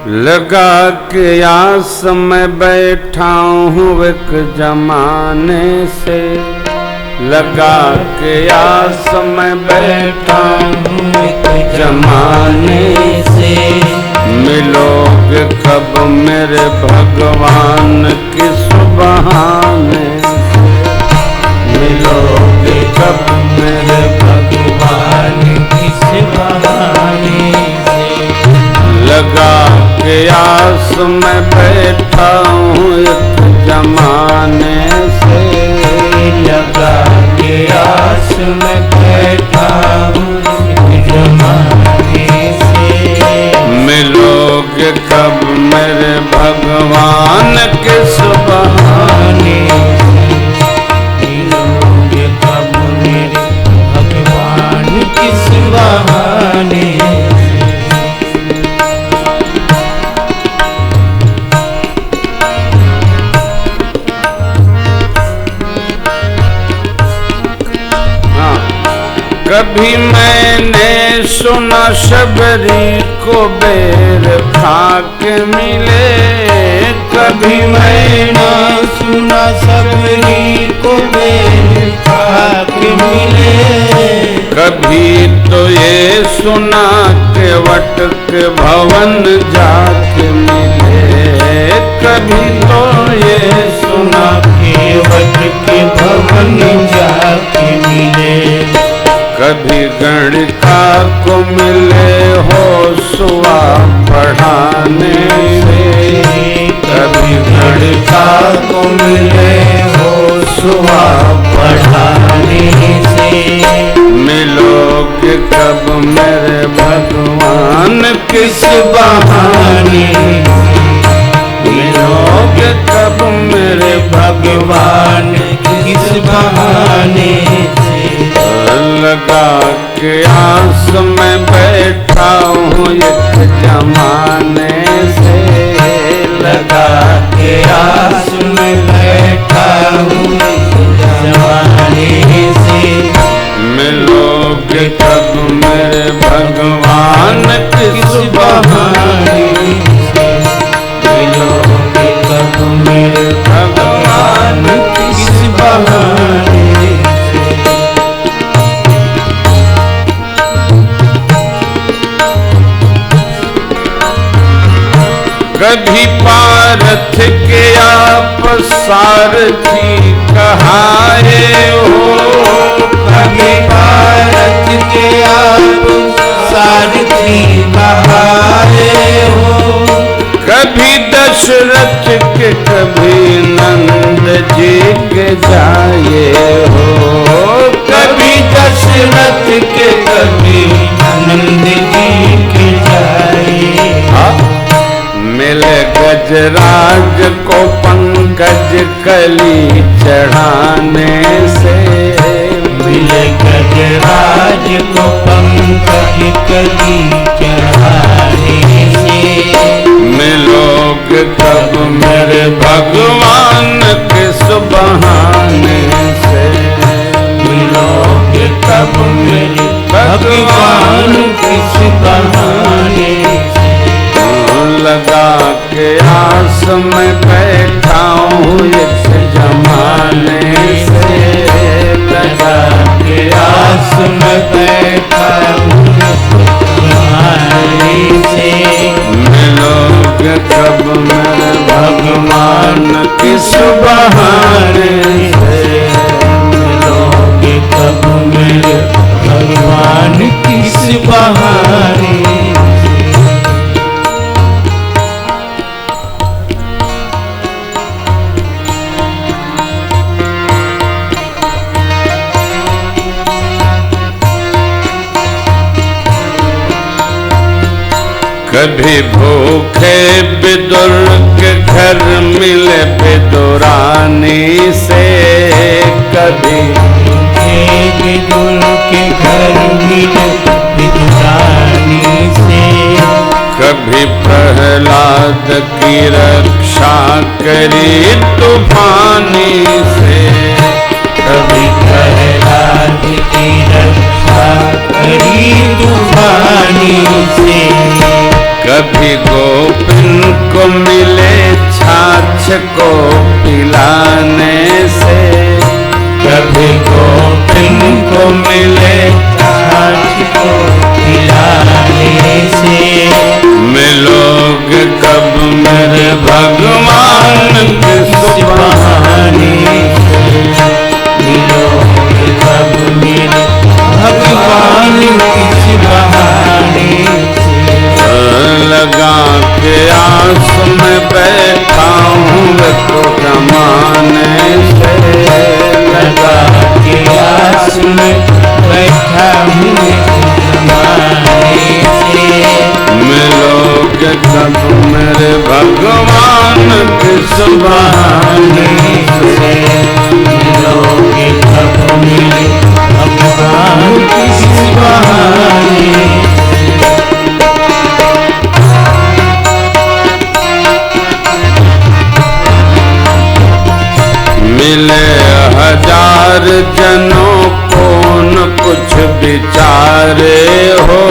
लगा के आस में बैठा हूँ एक जमाने से, लगा के आस में बैठा हूँ एक जमाने से। मिलोगे कब मेरे भगवान किस बहाने से, मिलोगे कब मेरे भगवान किस बहाने से। लगा के आस में बैठा हूँ एक जमाने से, लगा के आस में बैठा हूँ एक जमाने से। मिलोगे कब मेरे भगवान किस बहाने, मिलोगे कब मेरे भगवान किस बहाने। कभी मैंने सुना शबरी को बेर खाके मिले, कभी मैंने सुना शबरी को बेर खाके मिले। कभी तो ये सुना के वट के भवन जाके मिले, कभी तो ये सुना के वट के भवन जाके मिले। कभी गणिका को मिले हो सुआ पढ़ाने से, कभी गणिका को मिले हो सुआ पढ़ाने से। मिलोगे कब मेरे भगवान किस बहाने, मिलोगे कब मेरे भगवान किस बहाने से। लगा के आस में बैठा हूँ एक जमाने से, लगा के आस में बैठा हूँ एक जमाने से। मिलोगे कब मेरे भगवान किस बहाने से, मिलोगे कब मेरे भगवान किस बहाने। कभी पारथ के आप सारथी कहाए हो, कभी पारथ के आप सारथी कहाए हो। कभी दशरथ के कभी नंद जी के जाए हो, कभी दशरथ के कभी नंद जी के जाए। मिले गजराज को पंकज कली चढ़ाने से, मिले गजराज को पंकज कली चढ़ाने से। मिलोगे कब मेरे भगवान किस बहाने से, मिलोगे कब मेरे भगवान किस बहाने से। लगा के आस में बैठा हूँ एक जमाने से, लगा के आस में बैठा हूँ जमाने से। मिलोगे कब मेरे भगवान किस बहाने से, मिलोगे कब मेरे भगवान किस बहाने। कभी भूखे विदुर के घर मिले विदुरानी से, कभी भूखे विदुर के घर मिले विदुरानी से। कभी प्रहलाद की रक्षा करी तूफानी से, कभी प्रहलाद की रक्षा करी तूफानी से। कभी गोपिन को पिलाने से, कभी गोपिन को मिले छाछ को पिलाने से। मिलोगे कब मेरे भगवान किस बहाने से, मिलोगे कब मेरे भगवान किस बहाने से। लगा के आस में बैठा हूँ तो जमाने से, लगा के आस में बैठा हूँ जमाने से। मिलोगे कब मेरे भगवान किस बहाने से, मिलोगे कब मेरे भगवान किस बहाने से। मिले हजार जनों को न कुछ विचारे हो,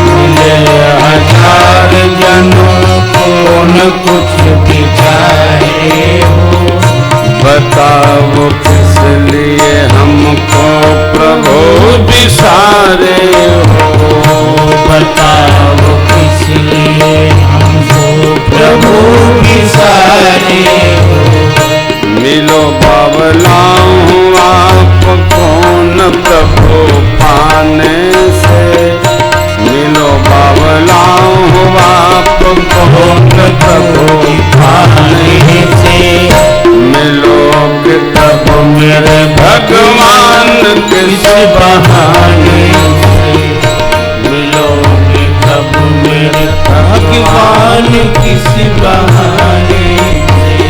मिले हजार जनों को न कुछ विचारे हो। बताओ किस लिए हमको प्रभु विसारे हो, बताओ किस लिए हमको प्रभु विसारे हो। मिलो बाबलाऊं आपको न प्रभु पाने से, मिलो बाबलाऊं आपको न प्रभु पाने से। मिलोगे तब मेरे भगवान किस बहाने से, मिलोगे कब मेरे भगवान किस बहाने से।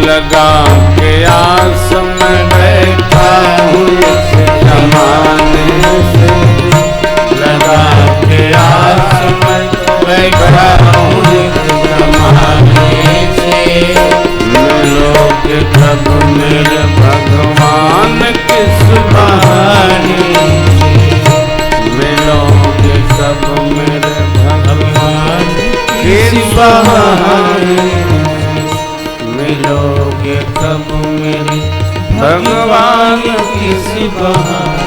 लगा के आस में बैठा हूँ इस जमाने से, लगा के आस में बैठा हूँ इस जमाने से। मिलोगे कब मेरे भगवान किस बहाने से, मिलोगे कब मेरे भगवान किस बहाने, मिलोगे कब मेरे भगवान किस बहाने।